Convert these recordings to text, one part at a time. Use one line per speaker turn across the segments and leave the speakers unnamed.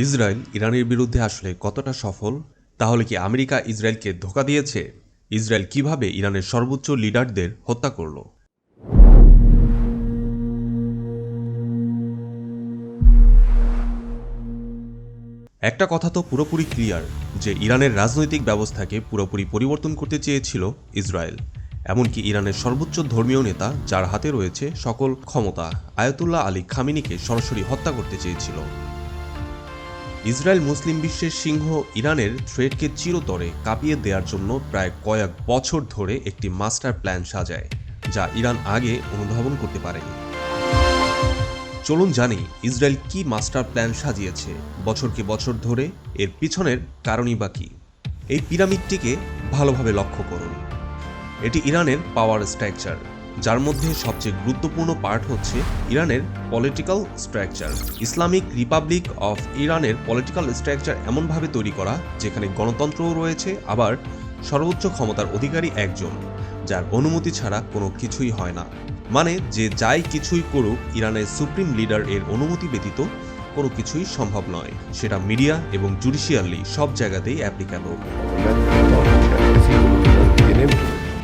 Israel ইরানের বিরুদ্ধে আসলে কতটা সফল? তাহলে কি আমেরিকা ইসরায়েলকে ধোঁকা দিয়েছে? ইসরায়েল কিভাবে ইরানের সর্বোচ্চ লিডারদের হত্যা করল? একটা কথা তো পুরোপুরি ক্লিয়ার যে ইরানের রাজনৈতিক ব্যবস্থাকে পুরোপুরি পরিবর্তন করতে চেয়েছিল ইসরায়েল। এমনকি ইরানের সর্বোচ্চ ধর্মীয় নেতা, যার হাতে রয়েছে সকল ক্ষমতা, আয়াতুল্লাহ আলী খামেনিকে সরাসরি হত্যা করতে চেয়েছিল। ইসরায়েল মুসলিম বিশ্বের সিংহ ইরানের থ্রেটকে চিরতরে কাঁপিয়ে দেওয়ার জন্য প্রায় কয়েক বছর ধরে একটি মাস্টার প্ল্যান সাজায়, যা ইরান আগে অনুধাবন করতে পারেনি। চলুন জানি ইসরায়েল কি মাস্টার প্ল্যান সাজিয়েছে বছরকে বছর ধরে, এর পিছনের কারণই বা কী। এই পিরামিডটিকে ভালোভাবে লক্ষ্য করুন। এটি ইরানের পাওয়ার স্ট্রাকচার, যার মধ্যে সবচেয়ে গুরুত্বপূর্ণ পার্ট হচ্ছে ইরানের political structure. Islamic Republic of ইরানের পলিটিক্যাল স্ট্রাকচার এমনভাবে তৈরি করা যেখানে গণতন্ত্রও রয়েছে, আবার সর্বোচ্চ ক্ষমতার অধিকারী একজন, যার অনুমতি ছাড়া কোনো কিছুই হয় না। মানে যে যাই কিছুই করুক, ইরানের সুপ্রিম লিডার এর অনুমতি ব্যতীত কোনো কিছুই সম্ভব নয়। সেটা মিডিয়া এবং জুডিশিয়ালি সব জায়গাতেই অ্যাপ্লিকেবল।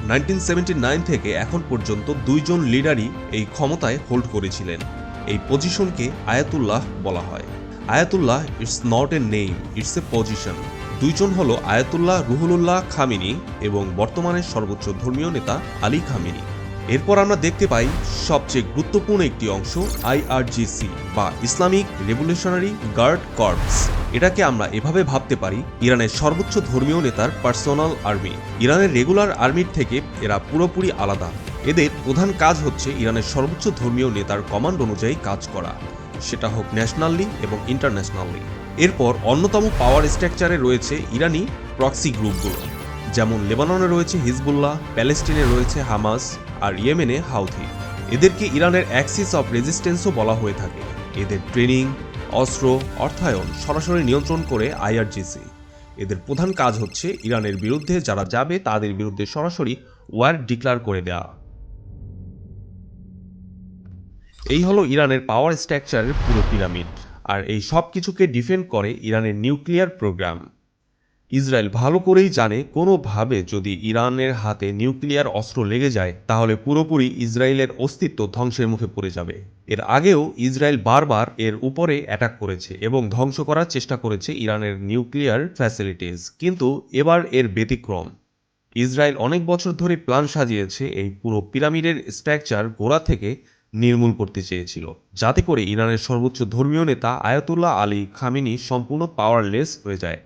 1979 থেকে এখন পর্যন্ত দুইজন লিডারই এই ক্ষমতায় হোল্ড করেছিলেন। এই পজিশনকে আয়াতুল্লাহ বলা হয়। Ayatollah it's not a name, it's a position. দুইজন হলো আয়াতুল্লাহ রুহুল্লাহ খামেনি এবং বর্তমানের সর্বোচ্চ ধর্মীয় নেতা আলী খামেনি। এরপর আমরা দেখতে পাই সবচেয়ে গুরুত্বপূর্ণ একটি অংশ, আইআরজিসি বা ইসলামিক রেভলিউশনারি গার্ড কর্পস। এটাকে আমরা এভাবে ভাবতে পারি ইরানের সর্বোচ্চ ধর্মীয় নেতার পার্সোনাল আর্মি। ইরানের রেগুলার আর্মির থেকে এরা পুরোপুরি আলাদা। এদের প্রধান কাজ হচ্ছে ইরানের সর্বোচ্চ ধর্মীয় নেতার কমান্ড অনুযায়ী কাজ করা, সেটা হোক ন্যাশনালি এবং ইন্টারন্যাশনালি। এরপর অন্যতম পাওয়ার স্ট্রাকচারে রয়েছে ইরানি প্রক্সি গ্রুপগুলো, যেমন লেবাননে রয়েছে হিজবুল্লাহ, প্যালেস্টিনে রয়েছে হামাস, আর ইয়েমেনে হাউথি। এদেরকে ইরানের অ্যাক্সিস অফ রেজিস্ট্যান্সও বলা হয়ে থাকে। এদের ট্রেনিং, অস্ত্র, অর্থায়ন সরাসরি নিয়ন্ত্রণ করে আইআরজিসি। এদের প্রধান কাজ হচ্ছে ইরানের বিরুদ্ধে যারা যাবে তাদের বিরুদ্ধে সরাসরি ওয়ার ডিক্লার করে দেওয়া। এই হলো ইরানের পাওয়ার স্ট্রাকচারের পুরো পিরামিড। আর এই সব কিছুকে ডিফেন্ড করে ইরানের নিউক্লিয়ার প্রোগ্রাম। ইসরায়েল ভালো করেই জানে কোনোভাবে যদি ইরানের হাতে নিউক্লিয়ার অস্ত্র লেগে যায় তাহলে পুরোপুরি ইসরায়েলের অস্তিত্ব ধ্বংসের মুখে পড়ে যাবে। এর আগেও ইসরায়েল বারবার এর উপরে অ্যাটাক করেছে এবং ধ্বংস করার চেষ্টা করেছে ইরানের নিউক্লিয়ার ফ্যাসিলিটিস, কিন্তু এবার এর ব্যতিক্রম। ইসরায়েল অনেক বছর ধরে প্ল্যান সাজিয়েছে এই পুরো পিরামিডের স্ট্রাকচার গোড়া থেকে নির্মূল করতে চেয়েছিল, যাতে করে ইরানের সর্বোচ্চ ধর্মীয় নেতা আয়াতুল্লাহ আলী খামেনি সম্পূর্ণ পাওয়ারলেস হয়ে যায়।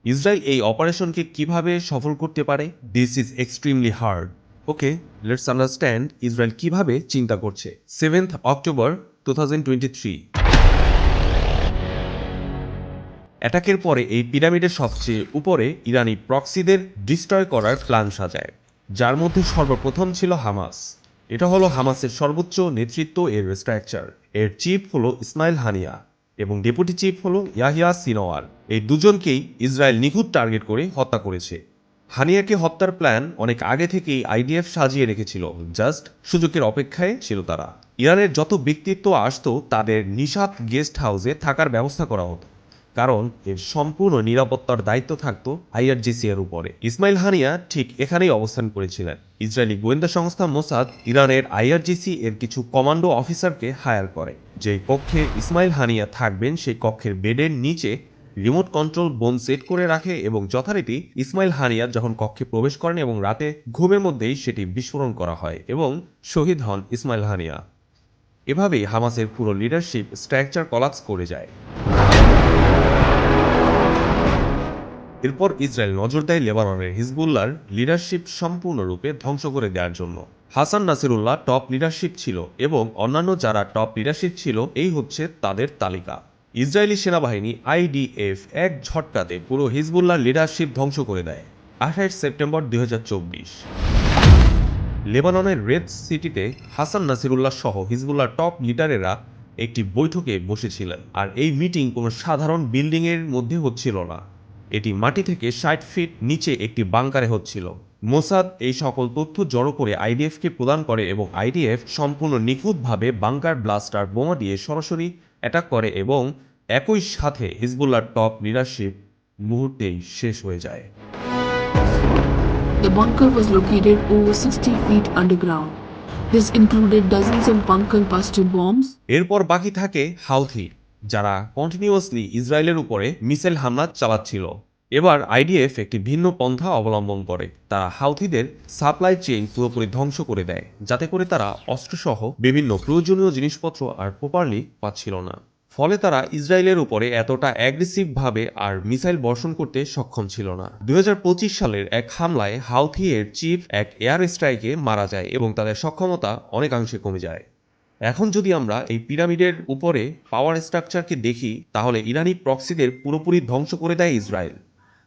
ইসরায়েল এই অপারেশনকে কিভাবে সফল করতে পারে? This is extremely hard. Okay, let's understand Israel কিভাবে চিন্তা করছে। 7th অক্টোবর 2023 অ্যাটাকের পরে এই পিরামিডের সবচেয়ে উপরে ইরানি প্রক্সিদের ডিস্ট্রয় করার প্ল্যান সাজায়, যার মধ্যে সর্বপ্রথম ছিল হামাস। এটা হলো হামাসের সর্বোচ্চ নেতৃত্ব এর স্ট্রাকচার। এর চিফ হলো ইসমাইল হানিয়া এবং ডেপুটি চিফ হলো ইয়াহিয়া সিনোয়ার। এই দুজনকেই ইসরায়েল নিখুঁত টার্গেট করে হত্যা করেছে। হানিয়াকে হত্যার প্ল্যান অনেক আগে থেকেই আইডিএফ সাজিয়ে রেখেছিল, জাস্ট সুযোগের অপেক্ষায় ছিল তারা। ইরানের যত ব্যক্তিত্ব আসতো তাদের নিশাত গেস্ট হাউসে থাকার ব্যবস্থা করা হতো, কারণ এর সম্পূর্ণ নিরাপত্তার দায়িত্ব থাকতো আইআরজিসি এর উপরে। ইসমাইল হানিয়া ঠিক এখানেই অবস্থান করেছিলেন। ইসরায়েলি গোয়েন্দা সংস্থা মোসাদ ইরানের আইআরজিসি এর কিছু কমান্ডো অফিসারকে হায়ার করে। যেই কক্ষে ইসমাইল হানিয়া থাকবেন সেই কক্ষের বেডের নিচে রিমোট কন্ট্রোল বোম সেট করে রাখে এবং যথারীতি ইসমাইল হানিয়া যখন কক্ষে প্রবেশ করেন এবং রাতে ঘুমের মধ্যেই সেটি বিস্ফোরণ করা হয় এবং শহীদ হন ইসমাইল হানিয়া। এভাবেই হামাসের পুরো লিডারশিপ স্ট্রাকচার কলাপস করে যায়। এরপর ইসরায়েল নজর দেয় লেবাননের হিজবুল্লাহর লিডারশিপ সম্পূর্ণরূপে ধ্বংস করে দেওয়ার জন্য। হাসান নাসিরুল্লাহ টপ লিডারশিপ ছিল এবং অন্যান্য যারা টপ লিডারশিপ ছিল এই হচ্ছে তাদের তালিকা। ইসরায়েলি সেনাবাহিনী আইডিএফ এক ঝটকাতে পুরো হিজবুল্লাহর লিডারশিপ ধ্বংস করে দেয়। 28 সেপ্টেম্বর 2024 লেবাননের রেড সিটিতে হাসান নাসিরুল্লাহ সহ হিজবুল্লাহর টপ লিডারেরা একটি বৈঠকে বসেছিলেন। আর এই মিটিং কোনো সাধারণ বিল্ডিংয়ের মধ্যে হচ্ছিল না, এটি মাটি থেকে 60 ফিট নিচে একটি বাংকারে হচ্ছিল। মোসাদ এই সকল তথ্য জড়ো করে আইডিএফকে প্রদান করে এবং আইডিএফ সম্পূর্ণ নিখুঁতভাবে বাংকার ব্লাস্টার বোমা দিয়ে সরাসরি অ্যাটাক করে এবং একই সাথে হিজবুল্লাহর টপ লিডারশিপ মুহূর্তেই শেষ হয়ে যায়।
The bunker was located over 60 feet underground. This included dozens of bunker buster bombs.
এরপর বাকি থাকে হাউথি, যারা কন্টিনিউয়াসলি ইসরায়েলের উপরে মিসাইল হামলা চালাচ্ছিল। এবার আইডিএফ একটি ভিন্ন পন্থা অবলম্বন করে। তারা হাউথিদের সাপ্লাই চেইন পুরোপুরি ধ্বংস করে দেয়, যাতে করে তারা অস্ত্রসহ বিভিন্ন প্রয়োজনীয় জিনিসপত্র আর প্রপারলি পাচ্ছিল না। ফলে তারা ইসরায়েলের উপরে এতটা অ্যাগ্রেসিভভাবে আর মিসাইল বর্ষণ করতে সক্ষম ছিল না। 2025 সালের এক হামলায় হাউথি এর চিফ এক এয়ার স্ট্রাইকে মারা যায় এবং তাদের সক্ষমতা অনেকাংশে কমে যায়। এখন যদি আমরা এই পিরামিডের উপরে পাওয়ার স্ট্রাকচারকে দেখি, তাহলে ইরানি প্রক্সিদের পুরোপুরি ধ্বংস করে দেয় ইসরায়েল,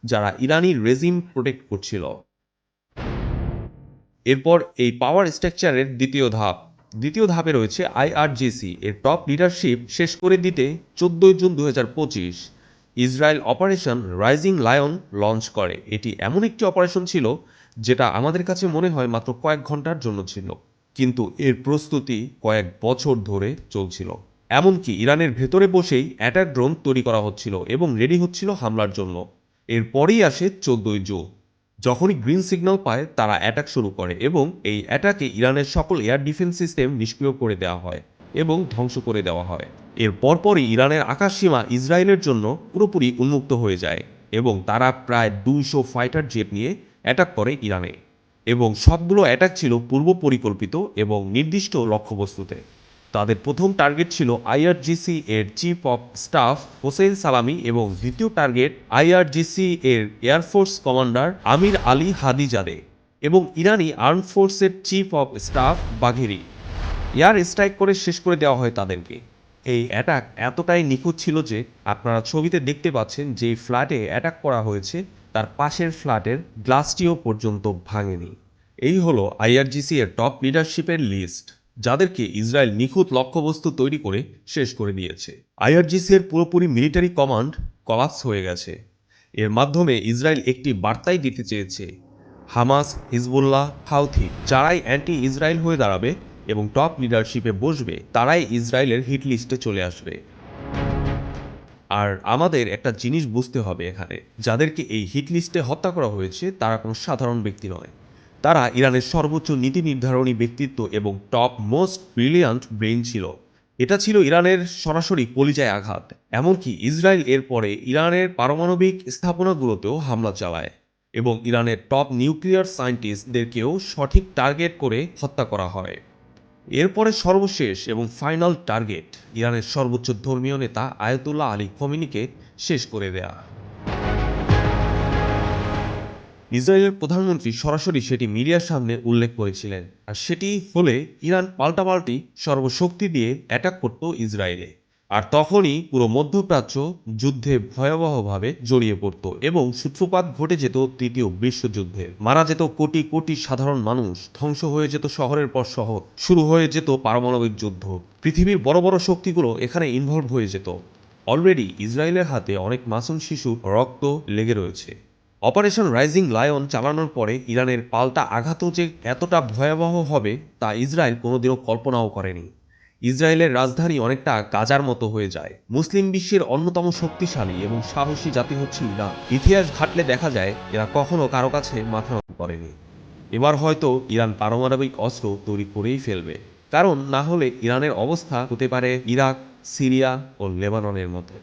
যারা ইরানি রেজিম প্রোটেক্ট করছিল। এরপর এই পাওয়ার স্ট্রাকচারের দ্বিতীয় ধাপে রয়েছে আইআরজিসি এর টপ লিডারশিপ শেষ করে দিতে 14 June 2025 Israel operation rising lion launch করে। এটি এমন একটি অপারেশন ছিল যেটা আমাদের কাছে মনে হয় মাত্র কয়েক ঘন্টার জন্য ছিল, কিন্তু এর প্রস্তুতি কয়েক বছর ধরে চলছিল। এমনকি ইরানের ভেতরে বসেই অ্যাটাক ড্রোন তৈরি করা হচ্ছিল এবং রেডি হচ্ছিল হামলার জন্য। এরপরেই আসে 14 জুন, যখনই গ্রিন সিগন্যাল পায় তারা অ্যাটাক শুরু করে এবং এই অ্যাটাকে ইরানের সকল এয়ার ডিফেন্স সিস্টেম নিষ্ক্রিয় করে দেওয়া হয় এবং ধ্বংস করে দেওয়া হয়। এর পরপরই ইরানের আকাশসীমা ইসরায়েলের জন্য পুরোপুরি উন্মুক্ত হয়ে যায় এবং তারা প্রায় 200 ফাইটার জেট নিয়ে অ্যাটাক করে ইরানে, এবং সবগুলো অ্যাটাক ছিল পূর্ব পরিকল্পিত এবং নির্দিষ্ট লক্ষ্যবস্তুতে। তাদের প্রথম টার্গেট ছিল আইআরজিসি এর চিফ অফ স্টাফ হোসেন সালামি এবং দ্বিতীয় টার্গেট আইআরজিসি এর এয়ারফোর্স কমান্ডার আমির আলী হাদিজাদে এবং ইরানি আর্ম ফোর্সের chief of staff বাঘেরি। Air strike করে শেষ করে দেওয়া হয় তাদেরকে। এই অ্যাটাক এতটাই নিখুঁত ছিল যে আপনারা ছবিতে দেখতে পাচ্ছেন যে ফ্ল্যাটে অ্যাটাক করা হয়েছে তার পাশের ফ্ল্যাটের গ্লাসটিও পর্যন্ত ভাঙেনি। এই হলো আইআরজিসি এর টপ লিডারশিপের লিস্ট, যাদেরকে ইসরায়েল নিখুঁত লক্ষ্যবস্তু তৈরি করে শেষ করে দিয়েছে। আইআরজিসি এর পুরোপুরি মিলিটারি কমান্ড কলাপস হয়ে গেছে। এর মাধ্যমে ইসরায়েল একটি বার্তাই দিতে চেয়েছে, হামাস, হিজবুল্লাহ, হাউথি যারাই অ্যান্টি ইসরায়েল হয়ে দাঁড়াবে এবং টপ লিডারশিপে বসবে, তারাই ইসরায়েলের হিট লিস্টে চলে আসবে। আর আমাদের একটা জিনিস বুঝতে হবে এখানে, যাদেরকে এই হিট লিস্টে হত্যা করা হয়েছে তারা কোনো সাধারণ ব্যক্তি নয়। তারা ইরানের সর্বোচ্চ নীতি নির্ধারণী ব্যক্তিত্ব এবং টপ মোস্ট ব্রিলিয়ান্ট ব্রেইন ছিল। এটা ছিল ইরানের সরাসরি কলিজায় আঘাত। এমনকি ইসরায়েল এর পরে ইরানের পারমাণবিক স্থাপনাগুলোতেও হামলা চালায় এবং ইরানের টপ নিউক্লিয়ার সায়েন্টিস্টদেরকেও সঠিক টার্গেট করে হত্যা করা হয়। এরপরে সর্বশেষ এবং ফাইনাল টার্গেট ইরানের সর্বোচ্চ ধর্মীয় নেতা আয়াতুল্লাহ আলী খোমেনিকে শেষ করে দেয়া। ইসরায়েলের প্রধানমন্ত্রী সরাসরি সেটি মিডিয়ার সামনে উল্লেখ করেছিলেন, আর সেটি হলে ইরান পাল্টাপাল্টি সর্বশক্তি দিয়ে অ্যাটাক করত ইসরায়েলে। আর তখনই পুরো মধ্যপ্রাচ্য যুদ্ধে ভয়াবহভাবে জড়িয়ে পড়ত এবং সূত্রপাত ঘটে যেত তৃতীয় বিশ্বযুদ্ধের। মারা যেত কোটি কোটি সাধারণ মানুষ, ধ্বংস হয়ে যেত শহরের পর শহর, শুরু হয়ে যেত পারমাণবিক যুদ্ধ। পৃথিবীর বড় বড় শক্তিগুলো এখানে ইনভলভ হয়ে যেত। অলরেডি ইসরায়েলের হাতে অনেক মাসুম শিশুর রক্ত লেগে রয়েছে। অপারেশন রাইজিং লায়ন চালানোর পরে ইরানের পাল্টা আঘাতও যে এতটা ভয়াবহ হবে তা ইসরায়েল কোনোদিনও কল্পনাও করেনি। ইসরায়েলের রাজধানী অনেকটা গাজার মতো হয়ে যায়। মুসলিম বিশ্বের অন্যতম শক্তিশালী এবং সাহসী জাতি হচ্ছে ইরান। ইতিহাস ঘাটলে দেখা যায় এরা কখনো কারো কাছে মাথা নত করেনি। এবার হয়তো ইরান পারমাণবিক অস্ত্র তৈরি করেই ফেলবে, কারণ না হলে ইরানের অবস্থা হতে পারে ইরাক, সিরিয়া ও লেবাননের মতো।